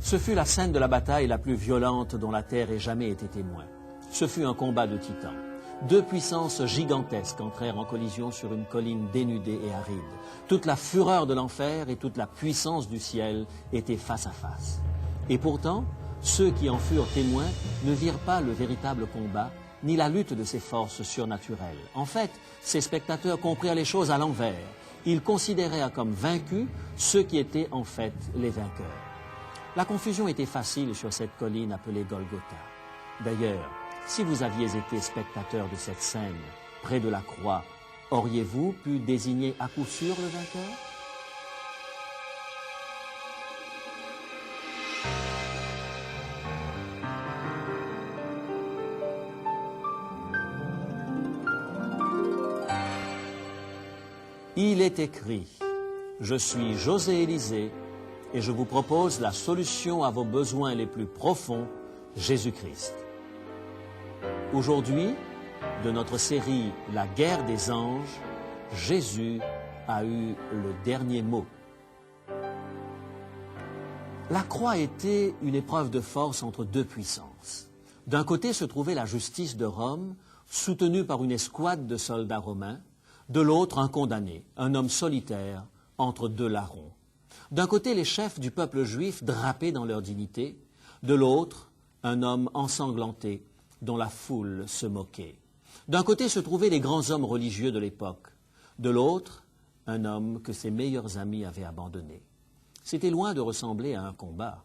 Ce fut la scène de la bataille la plus violente dont la terre ait jamais été témoin. Ce fut un combat de titans. Deux puissances gigantesques entrèrent en collision sur une colline dénudée et aride. Toute la fureur de l'enfer et toute la puissance du ciel étaient face à face. Et pourtant, ceux qui en furent témoins ne virent pas le véritable combat, ni la lutte de ces forces surnaturelles. En fait, ces spectateurs comprirent les choses à l'envers. Ils considérèrent comme vaincus ceux qui étaient en fait les vainqueurs. La confusion était facile sur cette colline appelée Golgotha. D'ailleurs, si vous aviez été spectateur de cette scène, près de la croix, auriez-vous pu désigner à coup sûr le vainqueur? Il est écrit, « Je suis José Élisée et je vous propose la solution à vos besoins les plus profonds, Jésus-Christ. » Aujourd'hui, de notre série « La guerre des anges », Jésus a eu le dernier mot. La croix était une épreuve de force entre deux puissances. D'un côté se trouvait la justice de Rome, soutenue par une escouade de soldats romains, de l'autre un condamné, un homme solitaire, entre deux larrons. D'un côté les chefs du peuple juif drapés dans leur dignité, de l'autre un homme ensanglanté dont la foule se moquait. D'un côté se trouvaient les grands hommes religieux de l'époque, de l'autre un homme que ses meilleurs amis avaient abandonné. C'était loin de ressembler à un combat.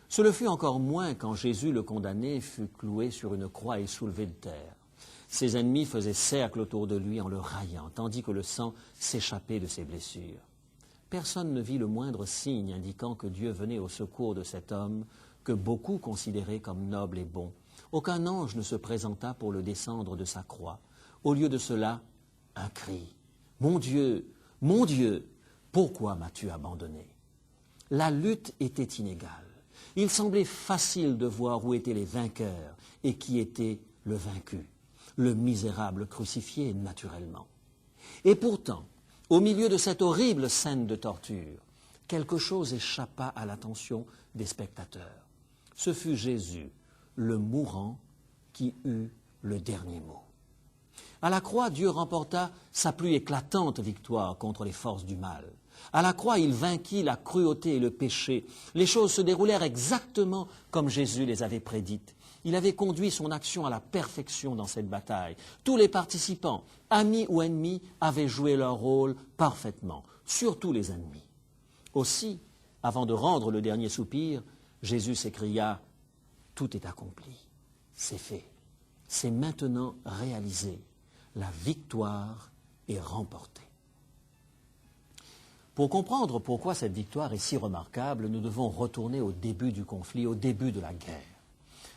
Ce le fut encore moins quand Jésus le condamné fut cloué sur une croix et soulevé de terre. Ses ennemis faisaient cercle autour de lui en le raillant, tandis que le sang s'échappait de ses blessures. Personne ne vit le moindre signe indiquant que Dieu venait au secours de cet homme que beaucoup considéraient comme noble et bon. Aucun ange ne se présenta pour le descendre de sa croix. Au lieu de cela, un cri. « Mon Dieu, pourquoi m'as-tu abandonné ?» La lutte était inégale. Il semblait facile de voir où étaient les vainqueurs et qui était le vaincu. Le misérable crucifié, naturellement. Et pourtant, au milieu de cette horrible scène de torture, quelque chose échappa à l'attention des spectateurs. Ce fut Jésus, le mourant, qui eut le dernier mot. À la croix, Dieu remporta sa plus éclatante victoire contre les forces du mal. À la croix, il vainquit la cruauté et le péché. Les choses se déroulèrent exactement comme Jésus les avait prédites. Il avait conduit son action à la perfection dans cette bataille. Tous les participants, amis ou ennemis, avaient joué leur rôle parfaitement, surtout les ennemis. Aussi, avant de rendre le dernier soupir, Jésus s'écria « Tout est accompli, c'est fait, c'est maintenant réalisé, la victoire est remportée. » Pour comprendre pourquoi cette victoire est si remarquable, nous devons retourner au début du conflit, au début de la guerre.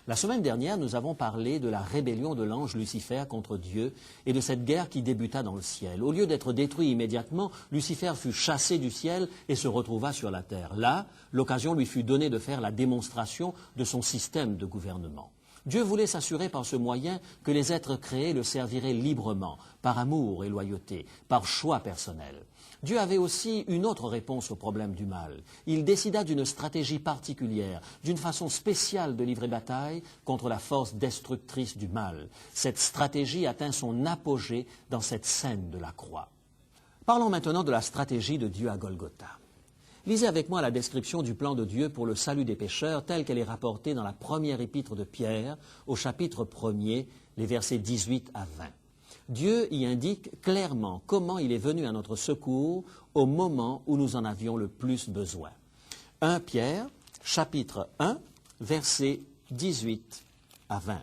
La semaine dernière, nous avons parlé de la rébellion de l'ange Lucifer contre Dieu et de cette guerre qui débuta dans le ciel. Au lieu d'être détruit immédiatement, Lucifer fut chassé du ciel et se retrouva sur la terre. Là, l'occasion lui fut donnée de faire la démonstration de son système de gouvernement. Dieu voulait s'assurer par ce moyen que les êtres créés le serviraient librement, par amour et loyauté, par choix personnel. Dieu avait aussi une autre réponse au problème du mal. Il décida d'une stratégie particulière, d'une façon spéciale de livrer bataille contre la force destructrice du mal. Cette stratégie atteint son apogée dans cette scène de la croix. Parlons maintenant de la stratégie de Dieu à Golgotha. Lisez avec moi la description du plan de Dieu pour le salut des pécheurs telle qu'elle est rapportée dans la première épître de Pierre, au chapitre 1er, les versets 18 à 20. Dieu y indique clairement comment il est venu à notre secours au moment où nous en avions le plus besoin. 1 Pierre, chapitre 1, versets 18 à 20.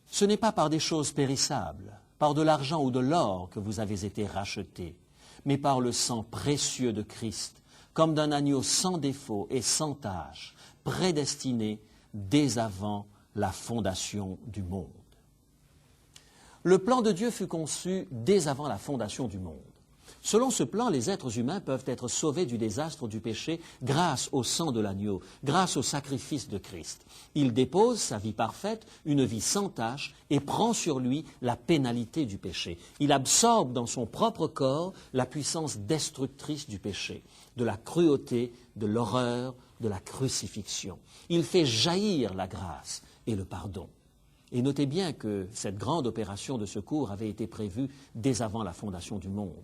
Ce n'est pas par des choses périssables, par de l'argent ou de l'or que vous avez été rachetés, mais par le sang précieux de Christ, comme d'un agneau sans défaut et sans tache, prédestiné dès avant la fondation du monde. Le plan de Dieu fut conçu dès avant la fondation du monde. Selon ce plan, les êtres humains peuvent être sauvés du désastre du péché grâce au sang de l'agneau, grâce au sacrifice de Christ. Il dépose sa vie parfaite, une vie sans tache, et prend sur lui la pénalité du péché. Il absorbe dans son propre corps la puissance destructrice du péché, de la cruauté, de l'horreur, de la crucifixion. Il fait jaillir la grâce et le pardon. Et notez bien que cette grande opération de secours avait été prévue dès avant la fondation du monde.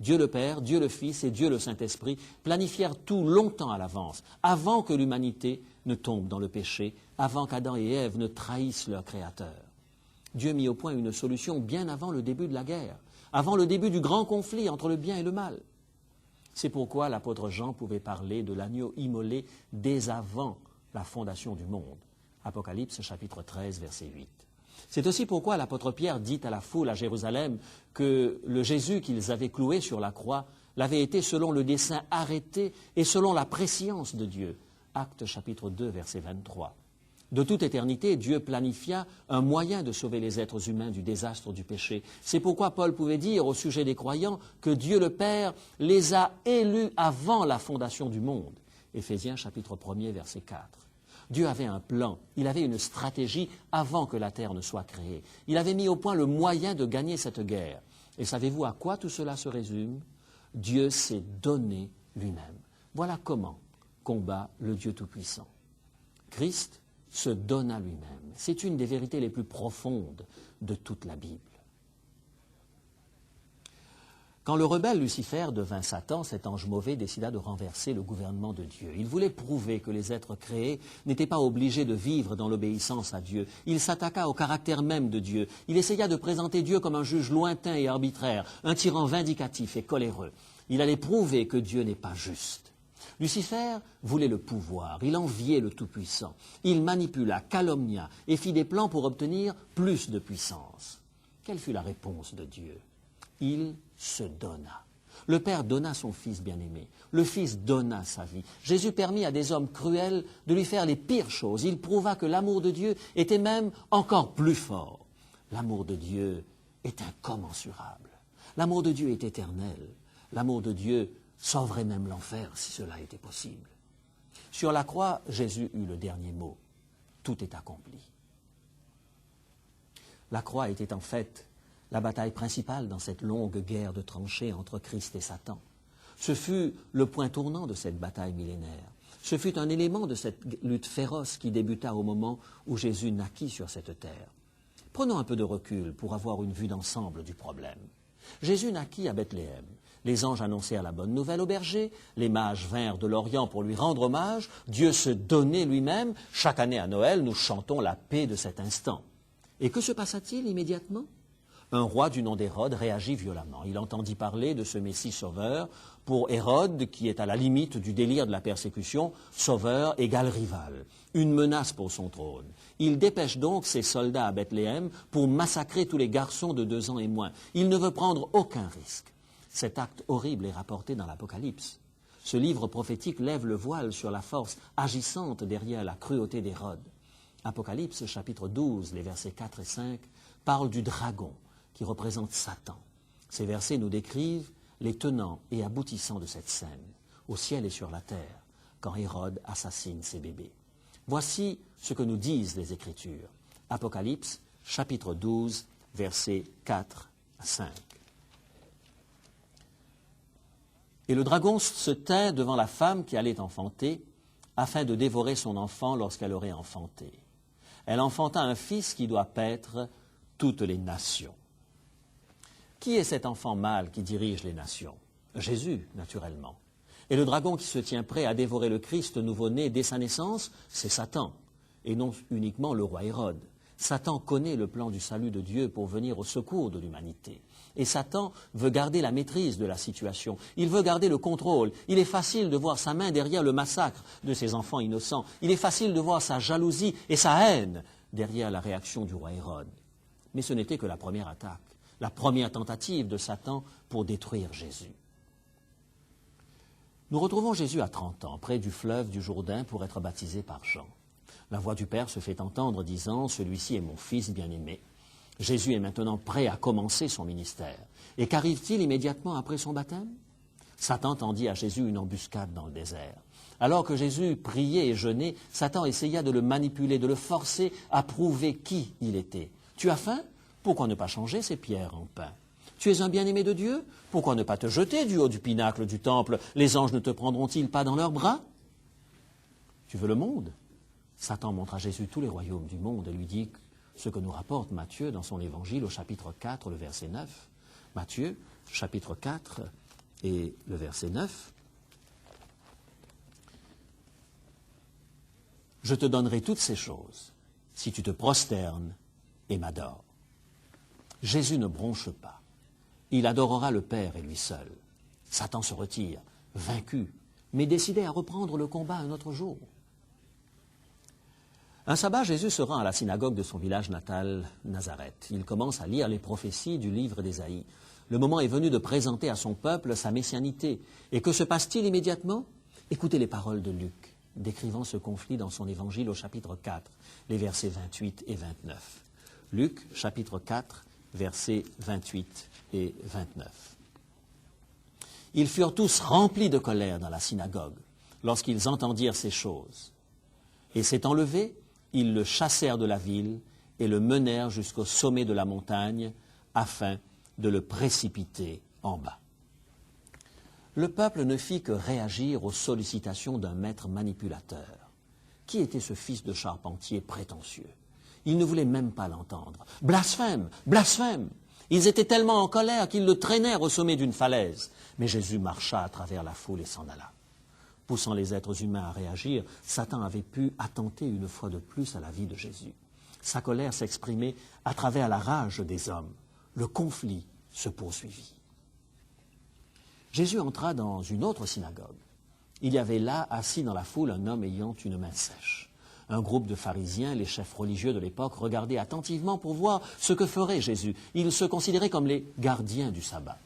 Dieu le Père, Dieu le Fils et Dieu le Saint-Esprit planifièrent tout longtemps à l'avance, avant que l'humanité ne tombe dans le péché, avant qu'Adam et Ève ne trahissent leur Créateur. Dieu mit au point une solution bien avant le début de la guerre, avant le début du grand conflit entre le bien et le mal. C'est pourquoi l'apôtre Jean pouvait parler de l'agneau immolé dès avant la fondation du monde. Apocalypse chapitre 13, verset 8. C'est aussi pourquoi l'apôtre Pierre dit à la foule à Jérusalem que le Jésus qu'ils avaient cloué sur la croix l'avait été selon le dessein arrêté et selon la prescience de Dieu. Actes chapitre 2, verset 23. De toute éternité, Dieu planifia un moyen de sauver les êtres humains du désastre du péché. C'est pourquoi Paul pouvait dire au sujet des croyants que Dieu le Père les a élus avant la fondation du monde. Éphésiens chapitre 1er, verset 4. Dieu avait un plan, il avait une stratégie avant que la terre ne soit créée. Il avait mis au point le moyen de gagner cette guerre. Et savez-vous à quoi tout cela se résume? Dieu s'est donné lui-même. Voilà comment combat le Dieu Tout-Puissant. Christ se donna lui-même. C'est une des vérités les plus profondes de toute la Bible. Quand le rebelle Lucifer devint Satan, cet ange mauvais décida de renverser le gouvernement de Dieu. Il voulait prouver que les êtres créés n'étaient pas obligés de vivre dans l'obéissance à Dieu. Il s'attaqua au caractère même de Dieu. Il essaya de présenter Dieu comme un juge lointain et arbitraire, un tyran vindicatif et coléreux. Il allait prouver que Dieu n'est pas juste. Lucifer voulait le pouvoir, il enviait le Tout-Puissant. Il manipula, calomnia et fit des plans pour obtenir plus de puissance. Quelle fut la réponse de Dieu? Il se donna. Le Père donna son Fils bien-aimé. Le Fils donna sa vie. Jésus permit à des hommes cruels de lui faire les pires choses. Il prouva que l'amour de Dieu était même encore plus fort. L'amour de Dieu est incommensurable. L'amour de Dieu est éternel. L'amour de Dieu sauverait même l'enfer si cela était possible. Sur la croix, Jésus eut le dernier mot. Tout est accompli. La croix était en fait la bataille principale dans cette longue guerre de tranchées entre Christ et Satan. Ce fut le point tournant de cette bataille millénaire. Ce fut un élément de cette lutte féroce qui débuta au moment où Jésus naquit sur cette terre. Prenons un peu de recul pour avoir une vue d'ensemble du problème. Jésus naquit à Bethléem. Les anges annoncèrent la bonne nouvelle au berger, les mages vinrent de l'Orient pour lui rendre hommage, Dieu se donnait lui-même. Chaque année à Noël, nous chantons la paix de cet instant. Et que se passa-t-il immédiatement? Un roi du nom d'Hérode réagit violemment. Il entendit parler de ce Messie sauveur. Pour Hérode, qui est à la limite du délire de la persécution, sauveur égale rival, une menace pour son trône. Il dépêche donc ses soldats à Bethléem pour massacrer tous les garçons de 2 ans et moins. Il ne veut prendre aucun risque. Cet acte horrible est rapporté dans l'Apocalypse. Ce livre prophétique lève le voile sur la force agissante derrière la cruauté d'Hérode. Apocalypse chapitre 12, les versets 4 et 5, parlent du dragon, qui représente Satan. Ces versets nous décrivent les tenants et aboutissants de cette scène, au ciel et sur la terre, quand Hérode assassine ses bébés. Voici ce que nous disent les Écritures. Apocalypse, chapitre 12, versets 4 à 5. Et le dragon se tint devant la femme qui allait enfanter, afin de dévorer son enfant lorsqu'elle aurait enfanté. Elle enfanta un fils qui doit paître toutes les nations. Qui est cet enfant mâle qui dirige les nations? Jésus, naturellement. Et le dragon qui se tient prêt à dévorer le Christ nouveau-né dès sa naissance, c'est Satan, et non uniquement le roi Hérode. Satan connaît le plan du salut de Dieu pour venir au secours de l'humanité. Et Satan veut garder la maîtrise de la situation. Il veut garder le contrôle. Il est facile de voir sa main derrière le massacre de ses enfants innocents. Il est facile de voir sa jalousie et sa haine derrière la réaction du roi Hérode. Mais ce n'était que la première attaque, la première tentative de Satan pour détruire Jésus. Nous retrouvons Jésus à 30 ans, près du fleuve du Jourdain, pour être baptisé par Jean. La voix du Père se fait entendre disant « Celui-ci est mon Fils bien-aimé. Jésus est maintenant prêt à commencer son ministère. Et qu'arrive-t-il immédiatement après son baptême? Satan tendit à Jésus une embuscade dans le désert. Alors que Jésus priait et jeûnait, Satan essaya de le manipuler, de le forcer à prouver qui il était. Tu as faim? Pourquoi ne pas changer ces pierres en pain? Tu es un bien-aimé de Dieu? Pourquoi ne pas te jeter du haut du pinacle du temple? Les anges ne te prendront-ils pas dans leurs bras? Tu veux le monde? Satan montre à Jésus tous les royaumes du monde et lui dit ce que nous rapporte Matthieu dans son évangile au chapitre 4, le verset 9. Matthieu, chapitre 4 et le verset 9. Je te donnerai toutes ces choses si tu te prosternes et m'adores. Jésus ne bronche pas. Il adorera le Père et lui seul. Satan se retire, vaincu, mais décidé à reprendre le combat un autre jour. Un sabbat, Jésus se rend à la synagogue de son village natal, Nazareth. Il commence à lire les prophéties du livre d'Ésaïe. Le moment est venu de présenter à son peuple sa messianité. Et que se passe-t-il immédiatement? Écoutez les paroles de Luc, décrivant ce conflit dans son évangile au chapitre 4, les versets 28 et 29. Luc, chapitre 4, versets 28 et 29. Ils furent tous remplis de colère dans la synagogue lorsqu'ils entendirent ces choses. Et s'étant levés, ils le chassèrent de la ville et le menèrent jusqu'au sommet de la montagne afin de le précipiter en bas. Le peuple ne fit que réagir aux sollicitations d'un maître manipulateur. Qui était ce fils de charpentier prétentieux? Il ne voulait même pas l'entendre. Blasphème! Blasphème! Ils étaient tellement en colère qu'ils le traînèrent au sommet d'une falaise. Mais Jésus marcha à travers la foule et s'en alla. Poussant les êtres humains à réagir, Satan avait pu attenter une fois de plus à la vie de Jésus. Sa colère s'exprimait à travers la rage des hommes. Le conflit se poursuivit. Jésus entra dans une autre synagogue. Il y avait là, assis dans la foule, un homme ayant une main sèche. Un groupe de pharisiens, les chefs religieux de l'époque, regardaient attentivement pour voir ce que ferait Jésus. Ils se considéraient comme les gardiens du sabbat.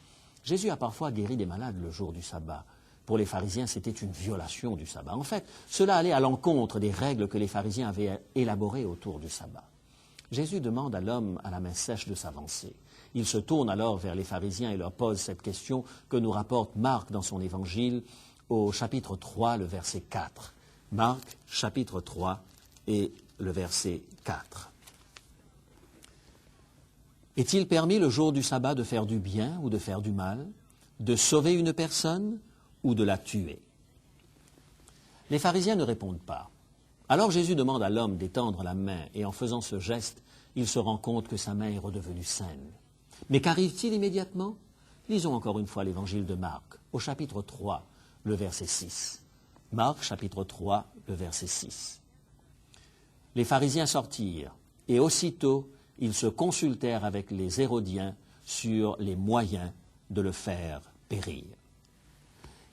Jésus a parfois guéri des malades le jour du sabbat. Pour les pharisiens, c'était une violation du sabbat. En fait, cela allait à l'encontre des règles que les pharisiens avaient élaborées autour du sabbat. Jésus demande à l'homme à la main sèche de s'avancer. Il se tourne alors vers les pharisiens et leur pose cette question que nous rapporte Marc dans son évangile au chapitre 3, le verset 4. Marc, chapitre 3 et le verset 4. Est-il permis le jour du sabbat de faire du bien ou de faire du mal, de sauver une personne ou de la tuer? Les pharisiens ne répondent pas. Alors Jésus demande à l'homme d'étendre la main et en faisant ce geste, il se rend compte que sa main est redevenue saine. Mais qu'arrive-t-il immédiatement? Lisons encore une fois l'évangile de Marc, au chapitre 3, le verset 6. Marc, chapitre 3, le verset 6. Les pharisiens sortirent, et aussitôt ils se consultèrent avec les Hérodiens sur les moyens de le faire périr.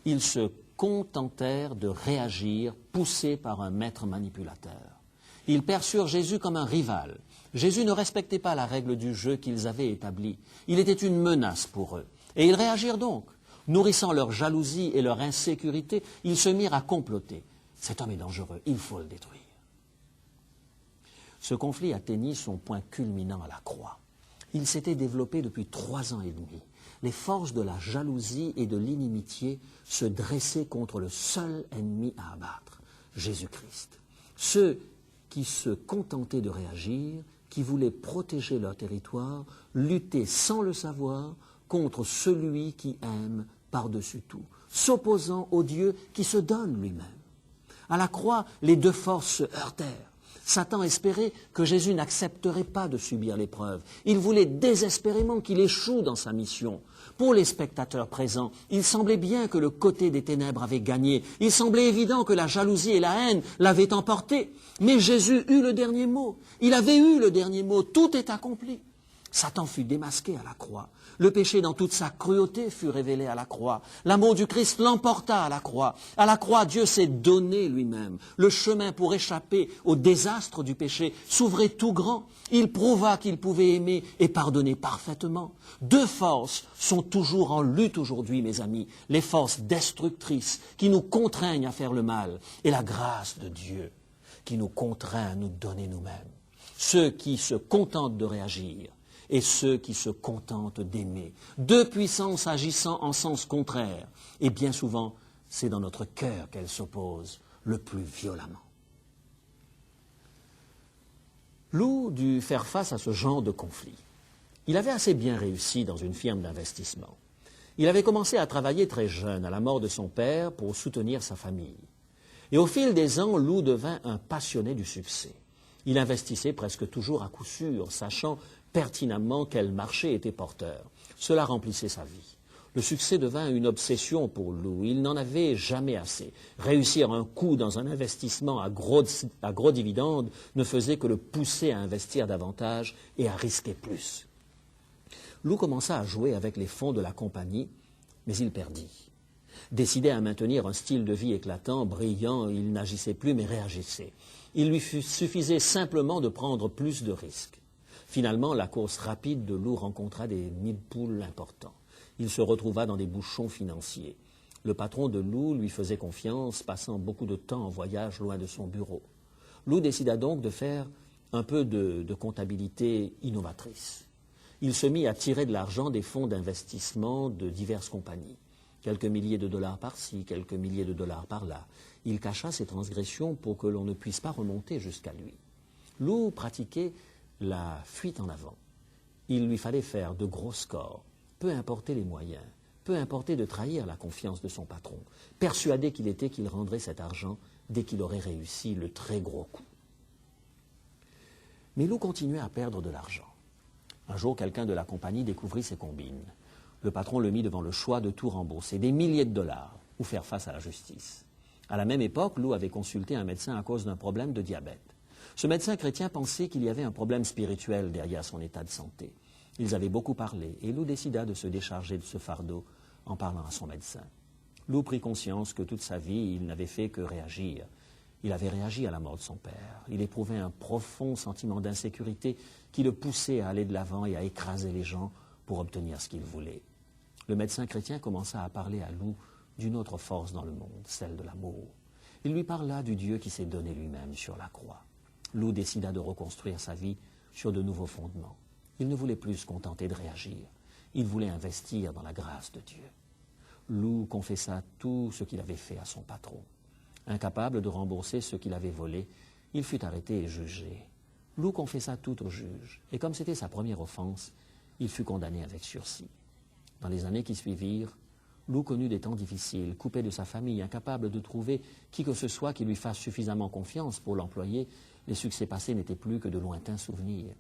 Ils se contentèrent de réagir, poussés par un maître manipulateur. Ils perçurent Jésus comme un rival. Jésus ne respectait pas la règle du jeu qu'ils avaient établie. Il était une menace pour eux. Et ils réagirent donc. Nourrissant leur jalousie et leur insécurité, ils se mirent à comploter. Cet homme est dangereux, il faut le détruire. Ce conflit atteignit son point culminant à la croix. Il s'était développé depuis 3 ans et demi. Les forces de la jalousie et de l'inimitié se dressaient contre le seul ennemi à abattre, Jésus-Christ. Ceux qui se contentaient de réagir, qui voulaient protéger leur territoire, luttaient sans le savoir contre celui qui aime par-dessus tout, s'opposant au Dieu qui se donne lui-même. À la croix, les deux forces se heurtèrent. Satan espérait que Jésus n'accepterait pas de subir l'épreuve. Il voulait désespérément qu'il échoue dans sa mission. Pour les spectateurs présents, il semblait bien que le côté des ténèbres avait gagné. Il semblait évident que la jalousie et la haine l'avaient emporté. Mais Jésus eut le dernier mot. Il avait eu le dernier mot. Tout est accompli. Satan fut démasqué à la croix. Le péché dans toute sa cruauté fut révélé à la croix. L'amour du Christ l'emporta à la croix. À la croix, Dieu s'est donné lui-même. Le chemin pour échapper au désastre du péché s'ouvrait tout grand. Il prouva qu'il pouvait aimer et pardonner parfaitement. Deux forces sont toujours en lutte aujourd'hui, mes amis. Les forces destructrices qui nous contraignent à faire le mal et la grâce de Dieu qui nous contraint à nous donner nous-mêmes. Ceux qui se contentent de réagir et ceux qui se contentent d'aimer. Deux puissances agissant en sens contraire. Et bien souvent, c'est dans notre cœur qu'elles s'opposent le plus violemment. Lou dut faire face à ce genre de conflit. Il avait assez bien réussi dans une firme d'investissement. Il avait commencé à travailler très jeune, à la mort de son père, pour soutenir sa famille. Et au fil des ans, Lou devint un passionné du succès. Il investissait presque toujours à coup sûr, sachant pertinemment quel marché était porteur. Cela remplissait sa vie. Le succès devint une obsession pour Lou. Il n'en avait jamais assez. Réussir un coup dans un investissement à gros dividendes ne faisait que le pousser à investir davantage et à risquer plus. Lou commença à jouer avec les fonds de la compagnie, mais il perdit. Décidé à maintenir un style de vie éclatant, brillant, il n'agissait plus mais réagissait. Il lui suffisait simplement de prendre plus de risques. Finalement, la course rapide de Lou rencontra des nids de poules importants. Il se retrouva dans des bouchons financiers. Le patron de Lou lui faisait confiance, passant beaucoup de temps en voyage loin de son bureau. Lou décida donc de faire un peu de comptabilité innovatrice. Il se mit à tirer de l'argent des fonds d'investissement de diverses compagnies. Quelques milliers de dollars par-ci, quelques milliers de dollars par-là. Il cacha ses transgressions pour que l'on ne puisse pas remonter jusqu'à lui. Lou pratiquait la fuite en avant. Il lui fallait faire de gros scores, peu importer les moyens, peu importer de trahir la confiance de son patron, persuadé qu'il était qu'il rendrait cet argent dès qu'il aurait réussi le très gros coup. Mais Lou continuait à perdre de l'argent. Un jour, quelqu'un de la compagnie découvrit ses combines. Le patron le mit devant le choix de tout rembourser, des milliers de dollars, ou faire face à la justice. À la même époque, Lou avait consulté un médecin à cause d'un problème de diabète. Ce médecin chrétien pensait qu'il y avait un problème spirituel derrière son état de santé. Ils avaient beaucoup parlé, et Lou décida de se décharger de ce fardeau en parlant à son médecin. Lou prit conscience que toute sa vie, il n'avait fait que réagir. Il avait réagi à la mort de son père. Il éprouvait un profond sentiment d'insécurité qui le poussait à aller de l'avant et à écraser les gens pour obtenir ce qu'il voulait. Le médecin chrétien commença à parler à Lou d'une autre force dans le monde, celle de l'amour. Il lui parla du Dieu qui s'est donné lui-même sur la croix. Lou décida de reconstruire sa vie sur de nouveaux fondements. Il ne voulait plus se contenter de réagir. Il voulait investir dans la grâce de Dieu. Lou confessa tout ce qu'il avait fait à son patron. Incapable de rembourser ce qu'il avait volé, il fut arrêté et jugé. Lou confessa tout au juge, et comme c'était sa première offense, il fut condamné avec sursis. Dans les années qui suivirent, Lou connut des temps difficiles, coupé de sa famille, incapable de trouver qui que ce soit qui lui fasse suffisamment confiance pour l'employer. Les succès passés n'étaient plus que de lointains souvenirs.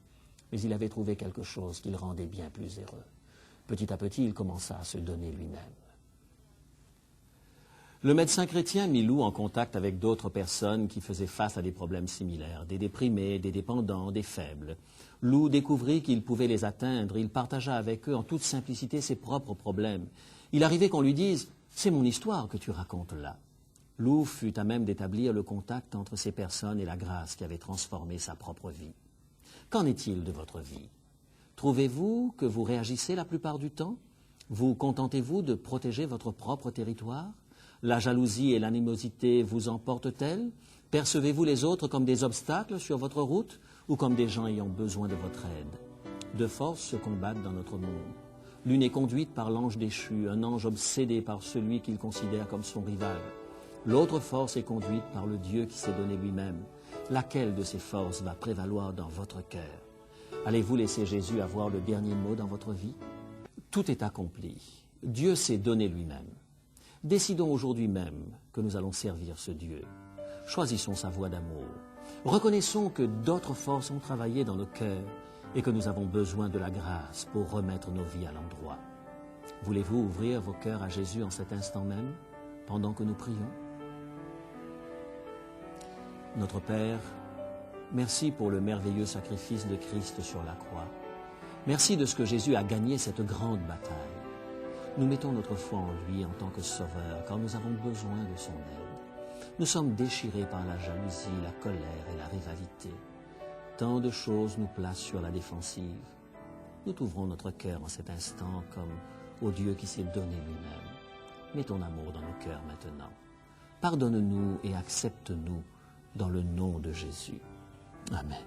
Mais il avait trouvé quelque chose qui le rendait bien plus heureux. Petit à petit, il commença à se donner lui-même. Le médecin chrétien mit Lou en contact avec d'autres personnes qui faisaient face à des problèmes similaires, des déprimés, des dépendants, des faibles. Lou découvrit qu'il pouvait les atteindre. Il partagea avec eux en toute simplicité ses propres problèmes. Il arrivait qu'on lui dise « C'est mon histoire que tu racontes là ». Lou fut à même d'établir le contact entre ces personnes et la grâce qui avait transformé sa propre vie. Qu'en est-il de votre vie? Trouvez-vous que vous réagissez la plupart du temps? Vous contentez-vous de protéger votre propre territoire? La jalousie et l'animosité vous emportent-elles? Percevez-vous les autres comme des obstacles sur votre route ou comme des gens ayant besoin de votre aide? Deux forces se combattent dans notre monde. L'une est conduite par l'ange déchu, un ange obsédé par celui qu'il considère comme son rival. L'autre force est conduite par le Dieu qui s'est donné lui-même. Laquelle de ces forces va prévaloir dans votre cœur? Allez-vous laisser Jésus avoir le dernier mot dans votre vie? Tout est accompli. Dieu s'est donné lui-même. Décidons aujourd'hui même que nous allons servir ce Dieu. Choisissons sa voie d'amour. Reconnaissons que d'autres forces ont travaillé dans nos cœurs et que nous avons besoin de la grâce pour remettre nos vies à l'endroit. Voulez-vous ouvrir vos cœurs à Jésus en cet instant même, pendant que nous prions? Notre Père, merci pour le merveilleux sacrifice de Christ sur la croix. Merci de ce que Jésus a gagné cette grande bataille. Nous mettons notre foi en lui en tant que sauveur, car nous avons besoin de son aide. Nous sommes déchirés par la jalousie, la colère et la rivalité. Tant de choses nous placent sur la défensive. Nous t'ouvrons notre cœur en cet instant comme au Dieu qui s'est donné lui-même. Mets ton amour dans nos cœurs maintenant. Pardonne-nous et accepte-nous dans le nom de Jésus. Amen.